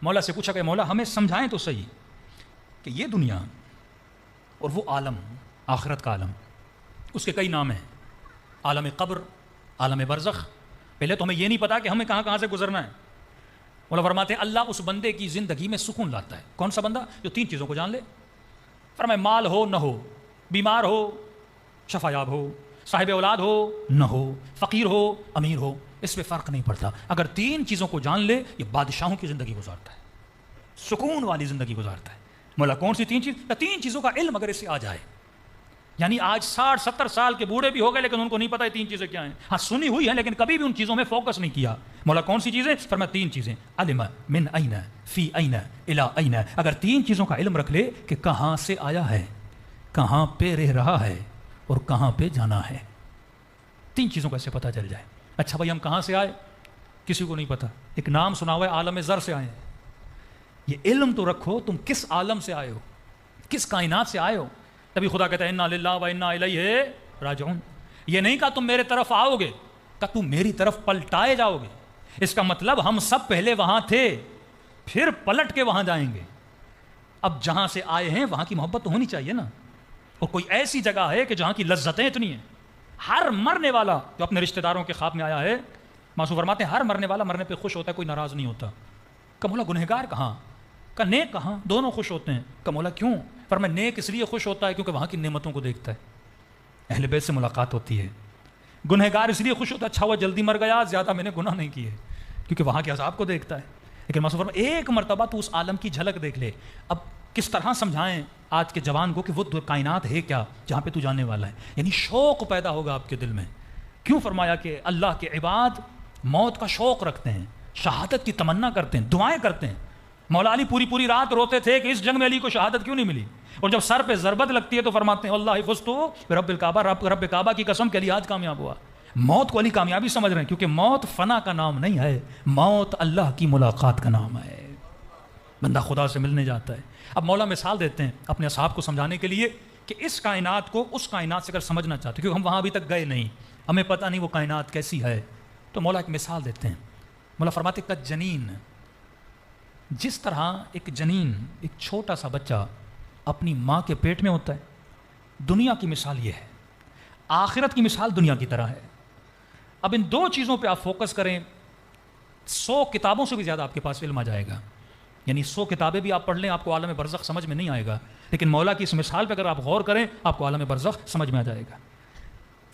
مولا سے پوچھا کہ مولا ہمیں سمجھائیں تو صحیح کہ یہ دنیا اور وہ عالم آخرت کا عالم، اس کے کئی نام ہیں، عالم قبر، عالم برزخ. پہلے تو ہمیں یہ نہیں پتا کہ ہمیں کہاں کہاں سے گزرنا ہے. مولا فرماتے ہیں اللہ اس بندے کی زندگی میں سکون لاتا ہے. کون سا بندہ؟ جو تین چیزوں کو جان لے. فرمائے مال ہو نہ ہو، بیمار ہو شفا یاب ہو، صاحب اولاد ہو نہ ہو، فقیر ہو امیر ہو، اس پہ فرق نہیں پڑتا. اگر تین چیزوں کو جان لے یہ بادشاہوں کی زندگی گزارتا ہے، سکون والی زندگی گزارتا ہے. مولا کون سی تین چیز؟ تین چیزوں کا علم اگر اس سے آ جائے، یعنی آج 60-70 سال کے بوڑھے بھی ہو گئے لیکن ان کو نہیں پتا یہ تین چیزیں کیا ہیں. ہاں سنی ہوئی ہیں لیکن کبھی بھی ان چیزوں میں فوکس نہیں کیا. مولا کون سی چیزیں؟ فرمایا تین چیزیں، علم من این فی این الی این. اگر تین چیزوں کا علم رکھ لے کہ کہاں سے آیا ہے، کہاں پہ رہ رہا ہے اور کہاں پہ جانا ہے، تین چیزوں کا اسے پتہ چل جائے. اچھا بھائی ہم کہاں سے آئے؟ کسی کو نہیں پتا. ایک نام سنا ہوا ہے عالم زر سے آئے ہیں. یہ علم تو رکھو تم کس عالم سے آئے ہو، کس کائنات سے آئے ہو. تبھی خدا کہتا ہے انا للہ و انا الیہ راجعون. یہ نہیں کہا تم میرے طرف آؤ گے، کہ تم میری طرف پلٹائے جاؤ گے. اس کا مطلب ہم سب پہلے وہاں تھے پھر پلٹ کے وہاں جائیں گے. اب جہاں سے آئے ہیں وہاں کی محبت تو ہونی چاہیے نا. اور کوئی ایسی جگہ ہے کہ جہاں کی لذتیں اتنی ہیں. ہر مرنے والا جو اپنے رشتہ داروں کے خواب میں آیا ہے، معصوم فرماتے ہیں ہر مرنے والا مرنے پہ خوش ہوتا ہے، کوئی ناراض نہیں ہوتا. کہ مولا گنہگار کہاں، کہ نیک کہاں؟ دونوں خوش ہوتے ہیں. کہ مولا کیوں؟ فرمایا نیک اس لیے خوش ہوتا ہے کیونکہ وہاں کی نعمتوں کو دیکھتا ہے، اہل بیت سے ملاقات ہوتی ہے. گنہگار اس لیے خوش ہوتا ہے اچھا ہوا جلدی مر گیا، زیادہ میں نے گناہ نہیں کیے، کیونکہ وہاں کے عذاب کو دیکھتا ہے. لیکن معصوم فرمایا ایک مرتبہ تو اس عالم کی جھلک دیکھ لے. اب کس طرح سمجھائیں آج کے جوان کو کہ وہ کائنات ہے کیا جہاں پہ تو جانے والا ہے. یعنی شوق پیدا ہوگا آپ کے دل میں. کیوں فرمایا کہ اللہ کے عباد موت کا شوق رکھتے ہیں، شہادت کی تمنا کرتے ہیں، دعائیں کرتے ہیں. مولا علی پوری رات روتے تھے کہ اس جنگ میں علی کو شہادت کیوں نہیں ملی. اور جب سر پہ ضربت لگتی ہے تو فرماتے ہیں اللہ فزتو برب الکعبہ، رب کعبہ کی قسم کے لیے آج کامیاب ہوا. موت کو علی کامیابی سمجھ رہے ہیں کیونکہ موت فنا کا نام نہیں ہے، موت اللہ کی ملاقات کا نام ہے. بندہ خدا سے ملنے جاتا ہے. اب مولا مثال دیتے ہیں اپنے اصحاب کو سمجھانے کے لیے کہ اس کائنات کو اس کائنات سے اگر سمجھنا چاہتے کیونکہ ہم وہاں ابھی تک گئے نہیں، ہمیں پتہ نہیں وہ کائنات کیسی ہے. تو مولا ایک مثال دیتے ہیں. مولا فرماتے کہ جنین، جس طرح ایک جنین، ایک چھوٹا سا بچہ اپنی ماں کے پیٹ میں ہوتا ہے، دنیا کی مثال یہ ہے. آخرت کی مثال دنیا کی طرح ہے. اب ان دو چیزوں پہ آپ فوکس کریں، 100 کتابوں سے بھی زیادہ آپ کے پاس علم آ جائے گا. یعنی 100 کتابیں بھی آپ پڑھ لیں آپ کو عالم برزخ سمجھ میں نہیں آئے گا، لیکن مولا کی اس مثال پہ اگر آپ غور کریں آپ کو عالم برزخ سمجھ میں آ جائے گا.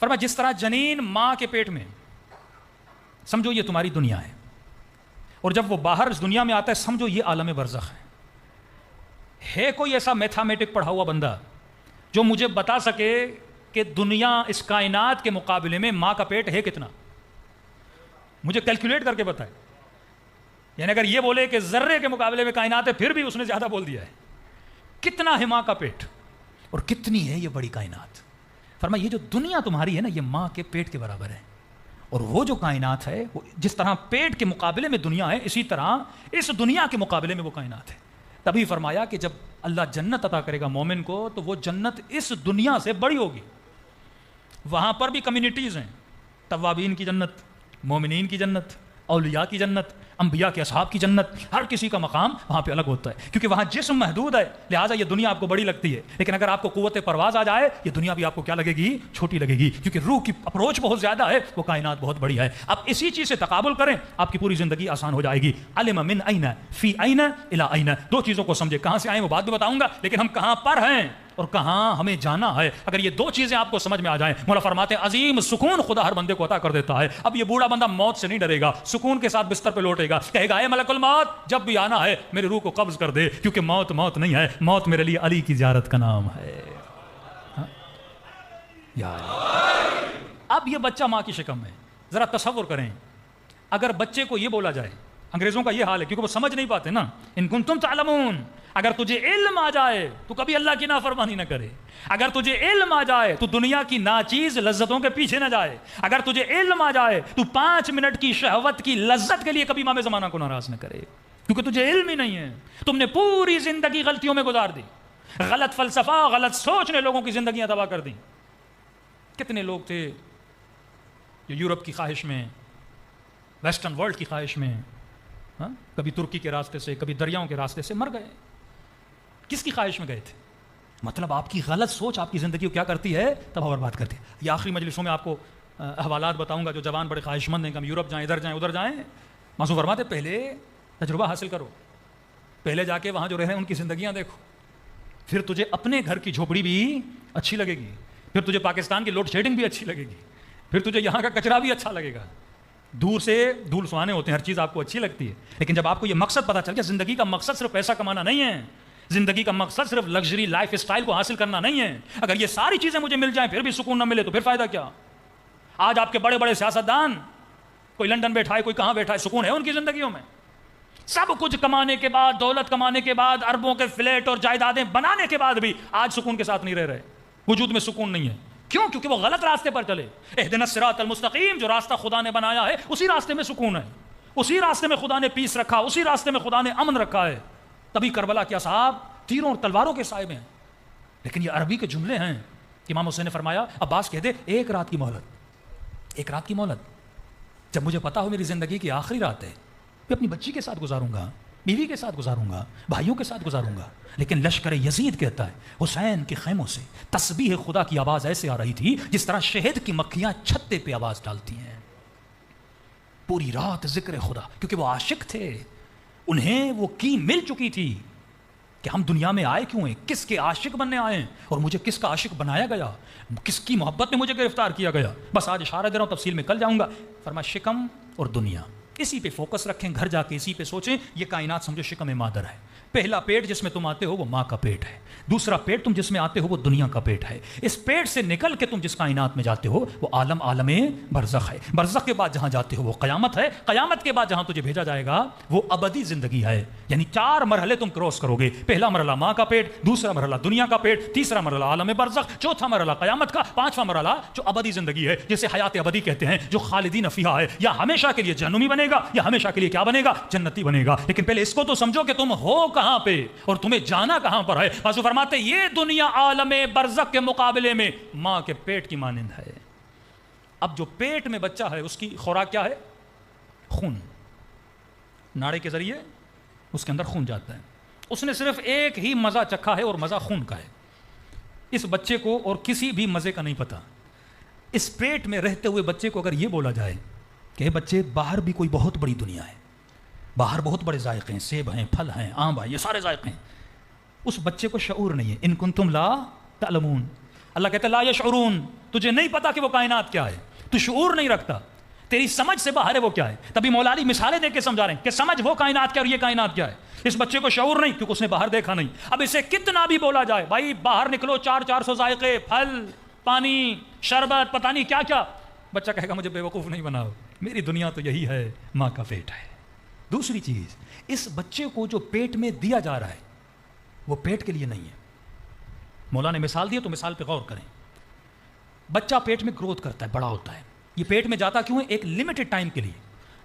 فرمایا جس طرح جنین ماں کے پیٹ میں، سمجھو یہ تمہاری دنیا ہے، اور جب وہ باہر اس دنیا میں آتا ہے سمجھو یہ عالم برزخ ہے. کوئی ایسا میتھامیٹک پڑھا ہوا بندہ جو مجھے بتا سکے کہ دنیا اس کائنات کے مقابلے میں ماں کا پیٹ ہے کتنا؟ مجھے کیلکولیٹ کر کے بتائے. یعنی اگر یہ بولے کہ ذرے کے مقابلے میں کائنات ہے پھر بھی اس نے زیادہ بول دیا ہے. کتنا ہے ماں کا پیٹ اور کتنی ہے یہ بڑی کائنات؟ فرمایا یہ جو دنیا تمہاری ہے نا یہ ماں کے پیٹ کے برابر ہے، اور وہ جو کائنات ہے وہ جس طرح پیٹ کے مقابلے میں دنیا ہے اسی طرح اس دنیا کے مقابلے میں وہ کائنات ہے. تبھی فرمایا کہ جب اللہ جنت عطا کرے گا مومن کو تو وہ جنت اس دنیا سے بڑی ہوگی. وہاں پر بھی کمیونٹیز ہیں، توابین کی جنت، مومنین کی جنت، اولیاء کی جنت، انبیاء کے اصحاب کی جنت. ہر کسی کا مقام وہاں پہ الگ ہوتا ہے کیونکہ وہاں جسم محدود ہے، لہٰذا یہ دنیا آپ کو بڑی لگتی ہے. لیکن اگر آپ کو قوت پرواز آ جائے یہ دنیا بھی آپ کو کیا لگے گی؟ چھوٹی لگے گی، کیونکہ روح کی اپروچ بہت زیادہ ہے، وہ کائنات بہت بڑی ہے. اب اسی چیز سے تقابل کریں آپ کی پوری زندگی آسان ہو جائے گی. علم من این فی این الی این. دو چیزوں کو سمجھے، کہاں سے آئے وہ بعد میں بتاؤں گا، لیکن ہم کہاں پر ہیں اور کہاں ہمیں جانا ہے. اگر یہ دو چیزیں آپ کو سمجھ میں آ جائیں مولا فرماتے ہیں عظیم سکون خدا ہر بندے کو عطا کر دیتا ہے. اب یہ بوڑھا بندہ موت سے نہیں ڈرے گا، سکون کے ساتھ بستر پہ لوٹے گا، کہے گا اے ملک الموت جب بھی آنا ہے میری روح کو قبض کر دے، کیونکہ موت موت نہیں ہے، موت میرے لیے علی کی زیارت کا نام ہے. اب یہ بچہ ماں کی شکم میں، ذرا تصور کریں اگر بچے کو یہ بولا جائے، انگریزوں کا یہ حال ہے کیونکہ وہ سمجھ نہیں پاتے نا، ان کنتم تعلمون، اگر تجھے علم آ جائے تو کبھی اللہ کی نافرمانی نہ کرے. اگر تجھے علم آ جائے تو دنیا کی ناچیز لذتوں کے پیچھے نہ جائے. اگر تجھے علم آ جائے تو 5 منٹ کی شہوت کی لذت کے لیے کبھی امام زمانہ کو ناراض نہ کرے، کیونکہ تجھے علم ہی نہیں ہے. تم نے پوری زندگی غلطیوں میں گزار دی، غلط فلسفہ، غلط سوچ نے لوگوں کی زندگیاں تباہ کر دیں. کتنے لوگ تھے جو یورپ کی خواہش میں، ویسٹرن ورلڈ کی خواہش میں ہاں، کبھی ترکی کے راستے سے، کبھی دریاؤں کے راستے سے مر گئے. کس کی خواہش میں گئے تھے؟ مطلب آپ کی غلط سوچ آپ کی زندگی کو کیا کرتی ہے؟ تباہ برباد کرتی ہے. یہ آخری مجلسوں میں آپ کو احوالات بتاؤں گا جو جوان بڑے خواہش مند ہیں کہ ہم یورپ جائیں، ادھر جائیں، ادھر جائیں. معصوم فرماتے پہلے تجربہ حاصل کرو، پہلے جا کے وہاں جو رہے ہیں ان کی زندگیاں دیکھو، پھر تجھے اپنے گھر کی جھوپڑی بھی اچھی لگے گی، پھر تجھے پاکستان کی لوڈ شیڈنگ بھی اچھی لگے گی، پھر تجھے یہاں کا کچرا بھی اچھا لگے گا. دور سے دھول سہانے ہوتے ہیں، ہر چیز آپ کو اچھی لگتی ہے، لیکن جب آپ کو یہ مقصد پتا چل گیا زندگی کا مقصد صرف پیسہ کمانا نہیں ہے، زندگی کا مقصد صرف لگژری لائف اسٹائل کو حاصل کرنا نہیں ہے. اگر یہ ساری چیزیں مجھے مل جائیں پھر بھی سکون نہ ملے تو پھر فائدہ کیا؟ آج آپ کے بڑے بڑے سیاستدان، کوئی لندن بیٹھا ہے، کوئی کہاں بیٹھا ہے، سکون ہے ان کی زندگیوں میں؟ سب کچھ کمانے کے بعد، دولت کمانے کے بعد، اربوں کے فلیٹ اور جائیدادیں بنانے کے بعد بھی آج سکون کے ساتھ نہیں رہ رہے، وجود میں سکون نہیں ہے. کیوں؟ کیونکہ وہ غلط راستے پر چلے. اہدنا الصراط المستقیم، جو راستہ خدا نے بنایا ہے اسی راستے میں سکون ہے، اسی راستے میں خدا نے پیس رکھا، اسی راستے میں خدا نے امن رکھا ہے. تبھی کربلا کے اصحاب تیروں اور تلواروں کے سائے میں ہیں. لیکن یہ عربی کے جملے ہیں. امام حسین نے فرمایا عباس کہہ دے ایک رات کی مہلت، ایک رات کی مہلت. جب مجھے پتا ہو میری زندگی کی آخری رات ہے، میں اپنی بچی کے ساتھ گزاروں گا، بیوی کے ساتھ گزاروں گا، بھائیوں کے ساتھ گزاروں گا. لیکن لشکر یزید کہتا ہے حسین کے خیموں سے تسبیح خدا کی آواز ایسے آ رہی تھی جس طرح شہد کی مکھیاں چھتے پہ آواز ڈالتی ہیں. پوری رات ذکر خدا، کیونکہ وہ عاشق تھے، انہیں وہ کی مل چکی تھی کہ ہم دنیا میں آئے کیوں ہیں، کس کے عاشق بننے آئے ہیں، اور مجھے کس کا عاشق بنایا گیا، کس کی محبت میں مجھے گرفتار کیا گیا. بس آج اشارہ دے رہا ہوں، تفصیل میں کل جاؤں گا. فرمایا شکم اور دنیا، اسی پہ فوکس رکھیں، گھر جا کے اسی پہ سوچیں. یہ کائنات سمجھو شکم مادر ہے. پہلا پیٹ جس میں تم آتے ہو وہ ماں کا پیٹ ہے، دوسرا پیٹ تم جس میں آتے ہو وہ دنیا کا پیٹ ہے. اس پیٹ سے نکل کے تم جس کائنات میں جاتے ہو وہ عالم عالم برزخ ہے. برزخ کے بعد جہاں جاتے ہو وہ قیامت ہے. قیامت کے بعد جہاں تجھے بھیجا جائے گا وہ ابدی زندگی ہے. یعنی 4 مرحلے تم کراس کرو گے. پہلا مرحلہ ماں کا پیٹ، دوسرا مرحلہ دنیا کا پیٹ، تیسرا مرحلہ عالم برزخ، چوتھا مرحلہ قیامت کا، پانچواں مرحلہ جو ابدی زندگی ہے جسے حیات ابدی کہتے ہیں، جو خالدین فیہا ہے. یا ہمیشہ کے لیے جہنمی بنے گا یا ہمیشہ کے لیے کیا بنے گا؟ جنتی بنے گا. لیکن پہلے اس کو تو سمجھو کہ تم ہو کہاں پہ اور تمہیں جانا کہاں پر ہے. حضور فرماتے یہ دنیا عالم برزخ کے مقابلے میں ماں کے پیٹ کی مانند ہے. اب جو پیٹ میں بچہ ہے اس کی خوراک کیا ہے؟ خون. ناڑے کے ذریعے اس کے اندر خون جاتا ہے. اس نے صرف ایک ہی مزہ چکھا ہے اور مزہ خون کا ہے. اس بچے کو اور کسی بھی مزے کا نہیں پتا. اس پیٹ میں رہتے ہوئے بچے کو اگر یہ بولا جائے کہ بچے باہر بھی کوئی بہت بڑی دنیا ہے، باہر بہت بڑے ذائقے ہیں، سیب ہیں، پھل ہیں، آم ہیں، یہ سارے ذائقے ہیں، اس بچے کو شعور نہیں ہے. ان کنتم لا تعلمون، اللہ کہتا ہے لا یشعرون، تجھے نہیں پتا کہ وہ کائنات کیا ہے، تو شعور نہیں رکھتا، تیری سمجھ سے باہر ہے وہ کیا ہے. تبھی مولا علی مثالیں دے کے سمجھا رہے ہیں کہ سمجھ وہ کائنات کیا اور یہ کائنات کیا ہے. اس بچے کو شعور نہیں کیونکہ اس نے باہر دیکھا نہیں. اب اسے کتنا بھی بولا جائے بھائی باہر نکلو، 400 ذائقے، پھل، پانی، شربت، پتہ نہیں کیا کیا، بچہ کہے گا مجھے بے وقوف نہیں بناؤ، میری دنیا تو یہی ہے، ماں کا پیٹ ہے. دوسری چیز، اس بچے کو جو پیٹ میں دیا جا رہا ہے وہ پیٹ کے لیے نہیں ہے. مولا نے مثال دی تو مثال پہ غور کریں. بچہ پیٹ میں گروتھ کرتا ہے، بڑا ہوتا ہے. یہ پیٹ میں جاتا کیوں ہے؟ ایک لمیٹڈ ٹائم کے لیے،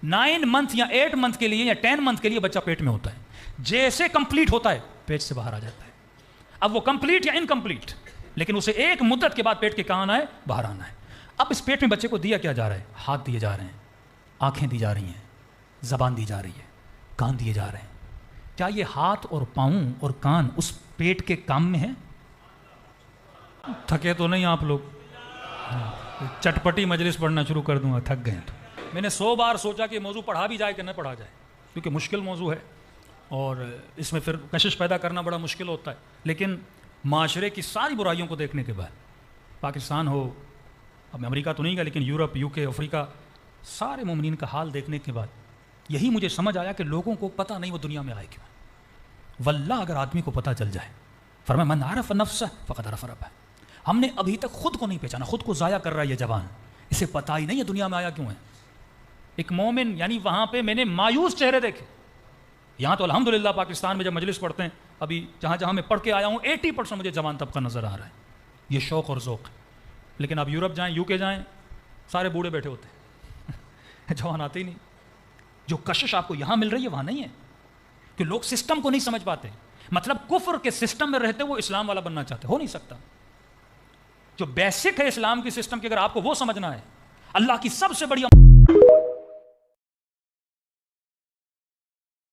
9 منتھ یا 8 منتھ کے لیے یا 10 منتھ کے لیے بچہ پیٹ میں ہوتا ہے. جیسے کمپلیٹ ہوتا ہے پیٹ سے باہر آ جاتا ہے. اب وہ کمپلیٹ یا انکمپلیٹ، لیکن اسے ایک مدت کے بعد پیٹ کے کہاں آنا ہے؟ باہر آنا ہے. اب اس پیٹ میں بچے کو دیا کیا جا رہا ہے؟ ہاتھ دیے جا رہے ہیں، آنکھیں دی جا رہی ہیں، زبان دی جا رہی ہے، کان دیے جا رہے ہیں. کیا یہ ہاتھ اور پاؤں اور کان اس پیٹ کے کام میں ہیں؟ تھکے تو نہیں آپ لوگ؟ چٹپٹی مجلس پڑھنا شروع کر دوں گا، تھک گئے تو. میں نے 100 بار سوچا کہ موضوع پڑھا بھی جائے کہ نہ پڑھا جائے، کیونکہ مشکل موضوع ہے اور اس میں پھر کشش پیدا کرنا بڑا مشکل ہوتا ہے. لیکن معاشرے کی ساری برائیوں کو دیکھنے کے بعد، پاکستان ہو، اب میں امریکہ تو نہیں گیا لیکن یورپ، UK، افریقہ، سارے مومنین کا حال دیکھنے کے بعد یہی مجھے سمجھ آیا کہ لوگوں کو پتہ نہیں وہ دنیا میں آئے کیوں. واللہ اگر آدمی کو پتہ چل جائے، فرمایا من عرف نفسہ فقد عرف ربہ. ہم نے ابھی تک خود کو نہیں پہچانا، خود کو ضائع کر رہا ہے یہ جوان، اسے پتہ ہی نہیں ہے دنیا میں آیا کیوں ہے. ایک مومن، یعنی وہاں پہ میں نے مایوس چہرے دیکھے. یہاں تو الحمدللہ پاکستان میں جب مجلس پڑھتے ہیں، ابھی جہاں جہاں میں پڑھ کے آیا ہوں 80% مجھے جوان طبقہ نظر آ رہا ہے، یہ شوق اور ذوق. لیکن اب یورپ جائیں، UK جائیں، سارے بوڑھے بیٹھے ہوتے ہیں، جوان آتے ہی نہیں. جو کشش آپ کو یہاں مل رہی ہے وہاں نہیں ہے، کہ لوگ سسٹم کو نہیں سمجھ پاتے. مطلب کفر کے سسٹم میں رہتے وہ اسلام والا بننا چاہتے، ہو نہیں سکتا. جو بیسک ہے اسلام کی سسٹم کی اگر آپ کو وہ سمجھنا ہے، اللہ کی سب سے بڑی